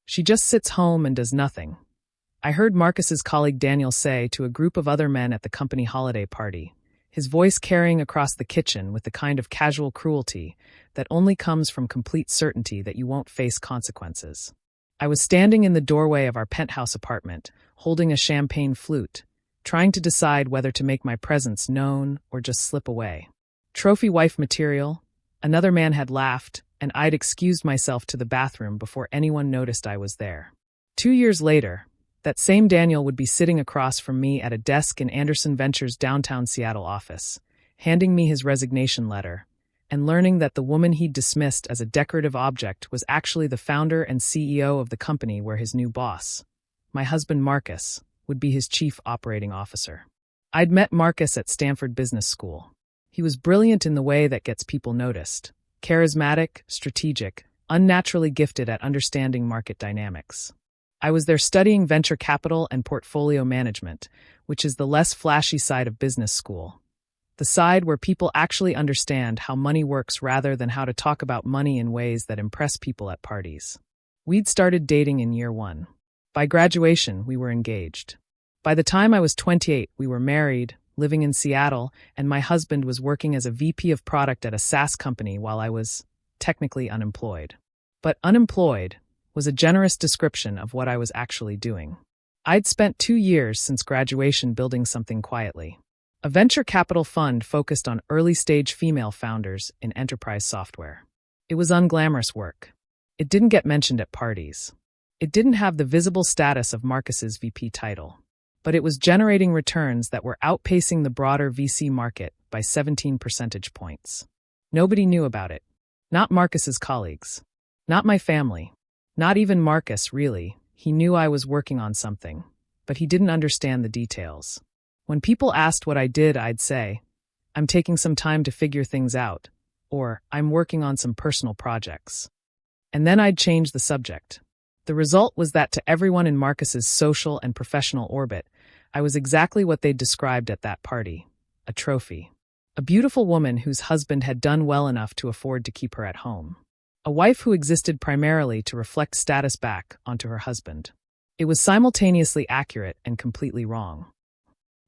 She just sits home and does nothing. I heard Marcus's colleague Daniel say to a group of other men at the company holiday party, his voice carrying across the kitchen with the kind of casual cruelty that only comes from complete certainty that you won't face consequences. I was standing in the doorway of our penthouse apartment, holding a champagne flute, trying to decide whether to make my presence known or just slip away. Trophy wife material, another man had laughed, and I'd excused myself to the bathroom before anyone noticed I was there. 2 years later, that same Daniel would be sitting across from me at a desk in Anderson Ventures' downtown Seattle office, handing me his resignation letter, and learning that the woman he'd dismissed as a decorative object was actually the founder and CEO of the company where his new boss, my husband Marcus, would be his chief operating officer. I'd met Marcus at Stanford Business School. He was brilliant in the way that gets people noticed, charismatic, strategic, unnaturally gifted at understanding market dynamics. I was there studying venture capital and portfolio management, which is the less flashy side of business school. The side where people actually understand how money works rather than how to talk about money in ways that impress people at parties. We'd started dating in year 1. By graduation, we were engaged. By the time I was 28, we were married, living in Seattle, and my husband was working as a VP of product at a SaaS company while I was technically unemployed. But unemployed was a generous description of what I was actually doing. I'd spent 2 years since graduation building something quietly. A venture capital fund focused on early-stage female founders in enterprise software. It was unglamorous work. It didn't get mentioned at parties. It didn't have the visible status of Marcus's VP title. But it was generating returns that were outpacing the broader VC market by 17 percentage points. Nobody knew about it. Not Marcus's colleagues. Not my family. Not even Marcus, really. He knew I was working on something, but he didn't understand the details. When people asked what I did, I'd say, I'm taking some time to figure things out, or I'm working on some personal projects. And then I'd change the subject. The result was that to everyone in Marcus's social and professional orbit, I was exactly what they'd described at that party, a trophy. A beautiful woman whose husband had done well enough to afford to keep her at home. A wife who existed primarily to reflect status back onto her husband. It was simultaneously accurate and completely wrong.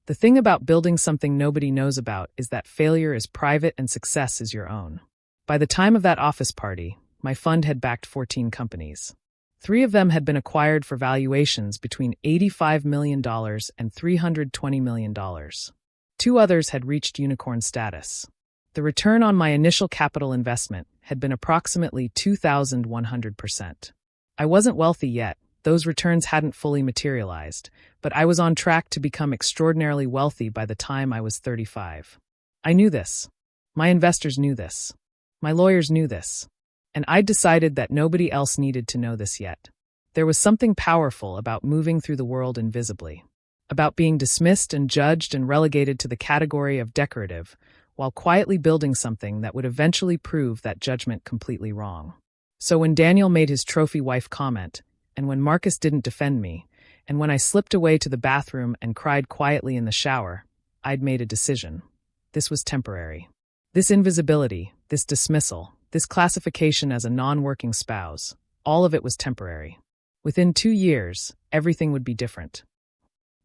The thing about building something nobody knows about is that failure is private and success is your own. By the time of that office party, my fund had backed 14 companies. 3 of them had been acquired for valuations between $85 million and $320 million. 2 others had reached unicorn status. The return on my initial capital investment had been approximately 2,100%. I wasn't wealthy yet. Those returns hadn't fully materialized, but I was on track to become extraordinarily wealthy by the time I was 35. I knew this. My investors knew this. My lawyers knew this. And I'd decided that nobody else needed to know this yet. There was something powerful about moving through the world invisibly, about being dismissed and judged and relegated to the category of decorative, while quietly building something that would eventually prove that judgment completely wrong. So when Daniel made his trophy wife comment, and when Marcus didn't defend me, and when I slipped away to the bathroom and cried quietly in the shower, I'd made a decision. This was temporary. This invisibility, this dismissal, this classification as a non-working spouse, all of it was temporary. Within 2 years, everything would be different.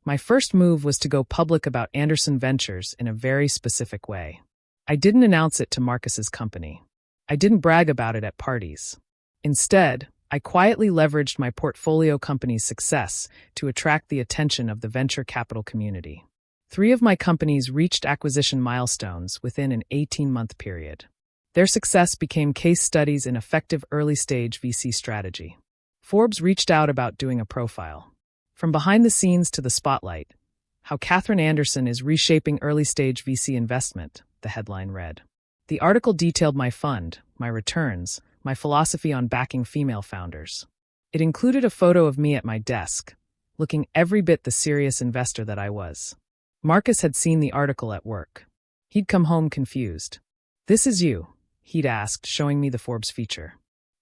My first move was to go public about Anderson Ventures in a very specific way. I didn't announce it to Marcus's company. I didn't brag about it at parties. Instead, I quietly leveraged my portfolio company's success to attract the attention of the venture capital community. 3 of my companies reached acquisition milestones within an 18-month period. Their success became case studies in effective early-stage VC strategy. Forbes reached out about doing a profile. From behind the scenes to the spotlight, how Catherine Anderson is reshaping early-stage VC investment, the headline read. The article detailed my fund, my returns, my philosophy on backing female founders. It included a photo of me at my desk, looking every bit the serious investor that I was. Marcus had seen the article at work. He'd come home confused. "This is you?" he'd asked, showing me the Forbes feature.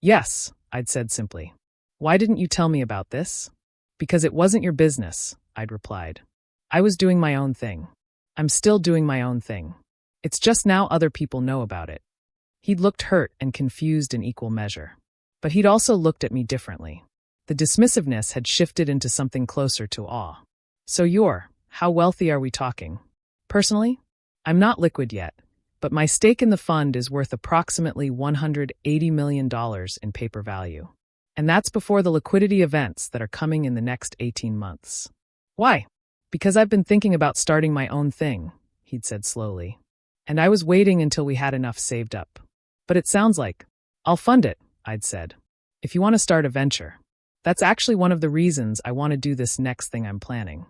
"Yes," I'd said simply. "Why didn't you tell me about this?" "Because it wasn't your business," I'd replied. "I was doing my own thing. I'm still doing my own thing. It's just now other people know about it." He'd looked hurt and confused in equal measure. But he'd also looked at me differently. The dismissiveness had shifted into something closer to awe. So how wealthy are we talking? Personally, I'm not liquid yet, but my stake in the fund is worth approximately $180 million in paper value. And that's before the liquidity events that are coming in the next 18 months. Why? Because I've been thinking about starting my own thing, he'd said slowly. And I was waiting until we had enough saved up. But it sounds like, I'll fund it, I'd said. If you want to start a venture. That's actually one of the reasons I want to do this next thing I'm planning.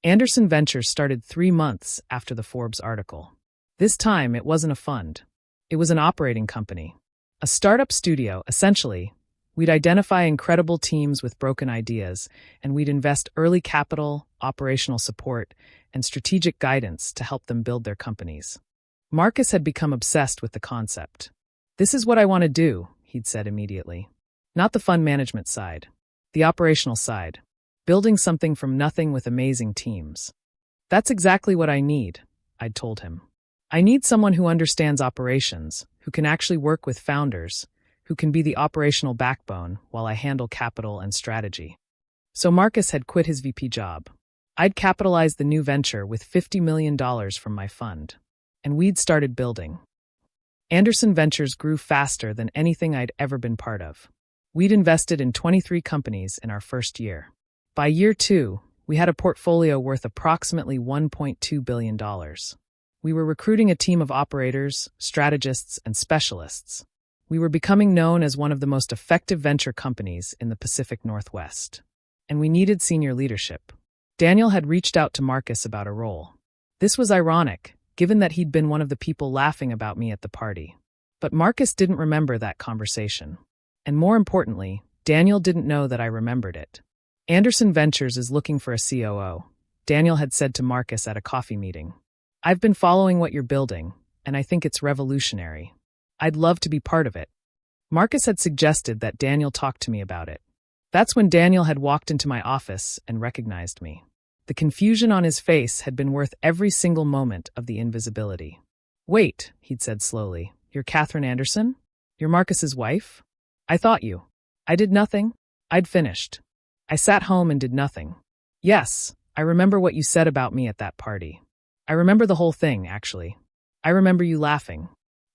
Anderson Ventures started 3 months after the Forbes article. This time, it wasn't a fund. It was an operating company. A startup studio, essentially. We'd identify incredible teams with broken ideas, and we'd invest early capital, operational support, and strategic guidance to help them build their companies. Marcus had become obsessed with the concept. This is what I want to do, he'd said immediately. Not the fund management side. The operational side. Building something from nothing with amazing teams. That's exactly what I need, I'd told him. I need someone who understands operations, who can actually work with founders, who can be the operational backbone while I handle capital and strategy. So Marcus had quit his VP job. I'd capitalized the new venture with $50 million from my fund. And we'd started building. Anderson Ventures grew faster than anything I'd ever been part of. We'd invested in 23 companies in our first year. By year 2, we had a portfolio worth approximately $1.2 billion. We were recruiting a team of operators, strategists, and specialists. We were becoming known as one of the most effective venture companies in the Pacific Northwest. And we needed senior leadership. Daniel had reached out to Marcus about a role. This was ironic, given that he'd been one of the people laughing about me at the party. But Marcus didn't remember that conversation. And more importantly, Daniel didn't know that I remembered it. Anderson Ventures is looking for a COO, Daniel had said to Marcus at a coffee meeting. I've been following what you're building, and I think it's revolutionary. I'd love to be part of it. Marcus had suggested that Daniel talk to me about it. That's when Daniel had walked into my office and recognized me. The confusion on his face had been worth every single moment of the invisibility. Wait, he'd said slowly, you're Catherine Anderson? You're Marcus's wife? I thought you. I did nothing. I'd finished. I sat home and did nothing. Yes, I remember what you said about me at that party. I remember the whole thing, actually. I remember you laughing.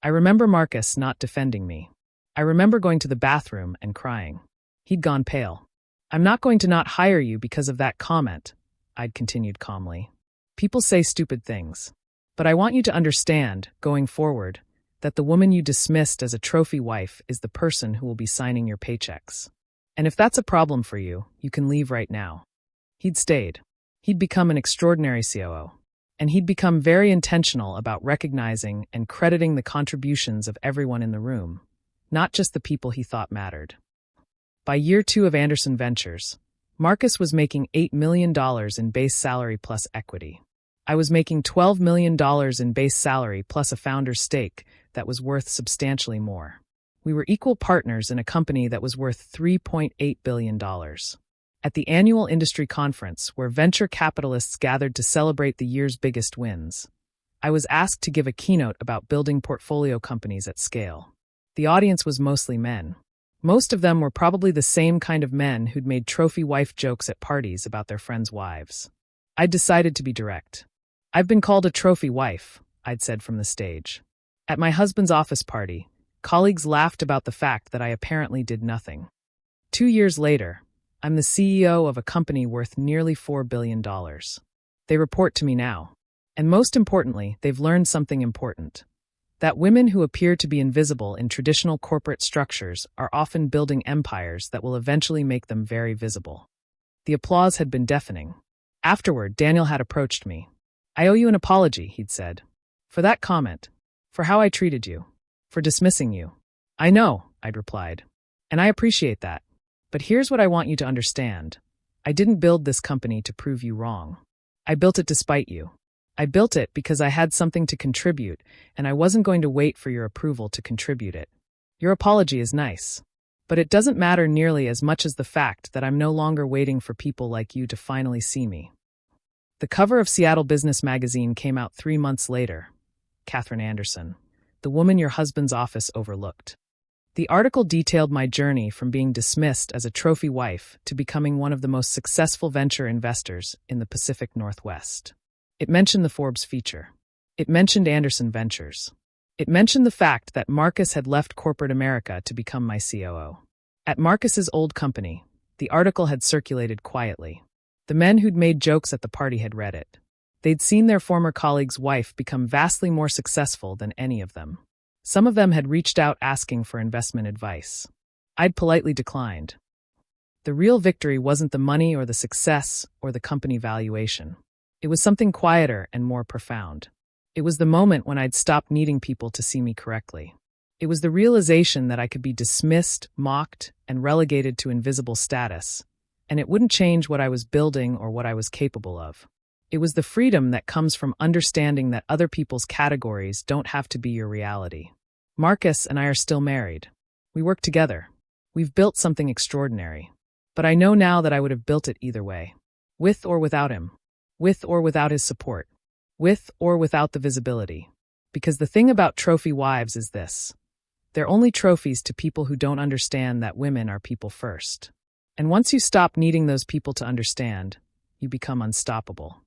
I remember Marcus not defending me. I remember going to the bathroom and crying. He'd gone pale. I'm not going to not hire you because of that comment, I'd continued calmly. People say stupid things. But I want you to understand, going forward, that the woman you dismissed as a trophy wife is the person who will be signing your paychecks. And if that's a problem for you, you can leave right now. He'd stayed. He'd become an extraordinary COO. And he'd become very intentional about recognizing and crediting the contributions of everyone in the room, not just the people he thought mattered. By year 2 of Anderson Ventures, Marcus was making $8 million in base salary plus equity. I was making $12 million in base salary plus a founder's stake that was worth substantially more. We were equal partners in a company that was worth $3.8 billion. At the annual industry conference, where venture capitalists gathered to celebrate the year's biggest wins, I was asked to give a keynote about building portfolio companies at scale. The audience was mostly men. Most of them were probably the same kind of men who'd made trophy wife jokes at parties about their friends' wives. I'd decided to be direct. I've been called a trophy wife, I'd said from the stage. At my husband's office party, colleagues laughed about the fact that I apparently did nothing. 2 years later, I'm the CEO of a company worth nearly $4 billion. They report to me now. And most importantly, they've learned something important. That women who appear to be invisible in traditional corporate structures are often building empires that will eventually make them very visible. The applause had been deafening. Afterward, Daniel had approached me. I owe you an apology, he'd said. For that comment. For how I treated you. For dismissing you. I know, I'd replied. And I appreciate that. But here's what I want you to understand. I didn't build this company to prove you wrong. I built it despite you. I built it because I had something to contribute, and I wasn't going to wait for your approval to contribute it. Your apology is nice. But it doesn't matter nearly as much as the fact that I'm no longer waiting for people like you to finally see me. The cover of Seattle Business Magazine came out 3 months later. Catherine Anderson, the woman your husband's office overlooked. The article detailed my journey from being dismissed as a trophy wife to becoming one of the most successful venture investors in the Pacific Northwest. It mentioned the Forbes feature. It mentioned Anderson Ventures. It mentioned the fact that Marcus had left corporate America to become my COO. At Marcus's old company, the article had circulated quietly. The men who'd made jokes at the party had read it. They'd seen their former colleague's wife become vastly more successful than any of them. Some of them had reached out asking for investment advice. I'd politely declined. The real victory wasn't the money or the success or the company valuation. It was something quieter and more profound. It was the moment when I'd stopped needing people to see me correctly. It was the realization that I could be dismissed, mocked, and relegated to invisible status, and it wouldn't change what I was building or what I was capable of. It was the freedom that comes from understanding that other people's categories don't have to be your reality. Marcus and I are still married. We work together. We've built something extraordinary. But I know now that I would have built it either way. With or without him. With or without his support. With or without the visibility. Because the thing about trophy wives is this. They're only trophies to people who don't understand that women are people first. And once you stop needing those people to understand, you become unstoppable.